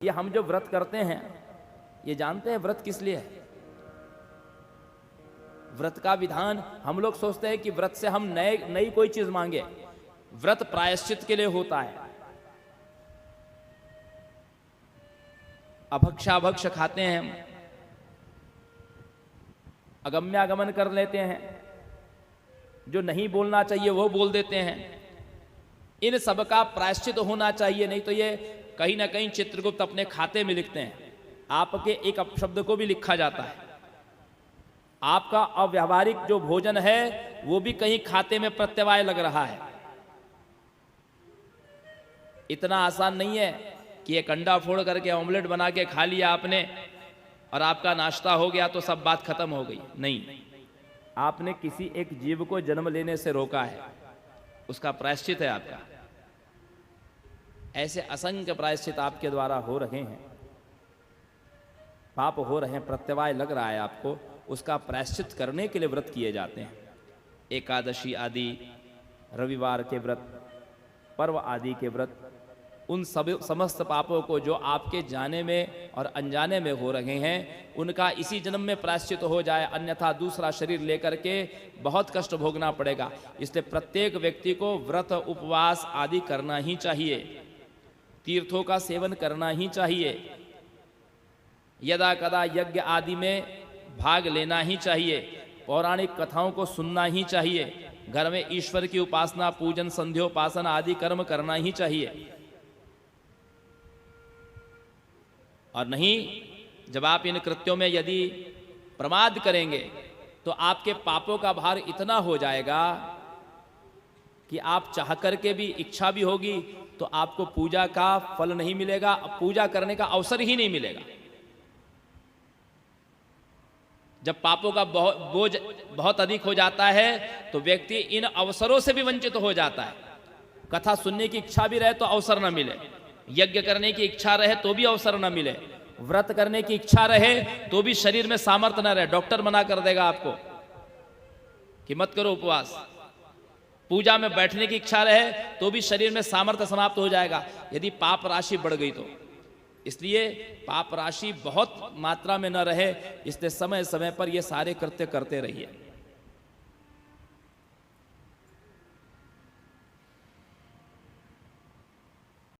ये हम जो व्रत करते हैं, ये जानते हैं व्रत किस लिए है? व्रत का विधान हम लोग सोचते हैं कि व्रत से हम नई कोई चीज मांगे। व्रत प्रायश्चित के लिए होता है। अभक्षाभक्ष खाते हैं हम, अगम्यागमन कर लेते हैं, जो नहीं बोलना चाहिए वो बोल देते हैं। इन सब का प्रायश्चित होना चाहिए, नहीं तो ये कहीं ना कहीं चित्रगुप्त अपने खाते में लिखते हैं। आपके एक अपशब्द को भी लिखा जाता है। आपका अव्यावहारिक जो भोजन है वो भी कहीं खाते में प्रत्यवाय लग रहा है। इतना आसान नहीं है कि एक अंडा फोड़ करके ऑमलेट बना के खा लिया आपने और आपका नाश्ता हो गया तो सब बात खत्म हो गई। नहीं, आपने किसी एक जीव को जन्म लेने से रोका है, उसका प्रायश्चित है आपका। ऐसे असंख्य प्रायश्चित आपके द्वारा हो रहे हैं, पाप हो रहे हैं, प्रत्यवाय लग रहा है आपको, उसका प्रायश्चित करने के लिए व्रत किए जाते हैं। एकादशी आदि, रविवार के व्रत, पर्व आदि के व्रत, उन समस्त पापों को जो आपके जाने में और अनजाने में हो रहे हैं उनका इसी जन्म में प्रायश्चित हो जाए, अन्यथा दूसरा शरीर लेकर के बहुत कष्ट भोगना पड़ेगा। इसलिए प्रत्येक व्यक्ति को व्रत उपवास आदि करना ही चाहिए, तीर्थों का सेवन करना ही चाहिए, यदा कदा यज्ञ आदि में भाग लेना ही चाहिए, पौराणिक कथाओं को सुनना ही चाहिए, घर में ईश्वर की उपासना, पूजन, संध्योपासन आदि कर्म करना ही चाहिए। और नहीं, जब आप इन कृत्यों में यदि प्रमाद करेंगे तो आपके पापों का भार इतना हो जाएगा कि आप चाह करके भी, इच्छा भी होगी तो आपको पूजा का फल नहीं मिलेगा, पूजा करने का अवसर ही नहीं मिलेगा। जब पापों का बोझ बहुत अधिक हो जाता है तो व्यक्ति इन अवसरों से भी वंचित हो जाता है। कथा सुनने की इच्छा भी रहे तो अवसर न मिले, यज्ञ करने की इच्छा रहे तो भी अवसर न मिले, व्रत करने की इच्छा रहे तो भी शरीर में सामर्थ्य न रहे, डॉक्टर मना कर देगा आपको कि मत करो उपवास। पूजा में बैठने की इच्छा रहे तो भी शरीर में सामर्थ्य समाप्त हो जाएगा यदि पाप राशि बढ़ गई तो। इसलिए पाप राशि बहुत मात्रा में न रहे, इसलिए समय समय पर ये सारे कृत्य करते रहिए।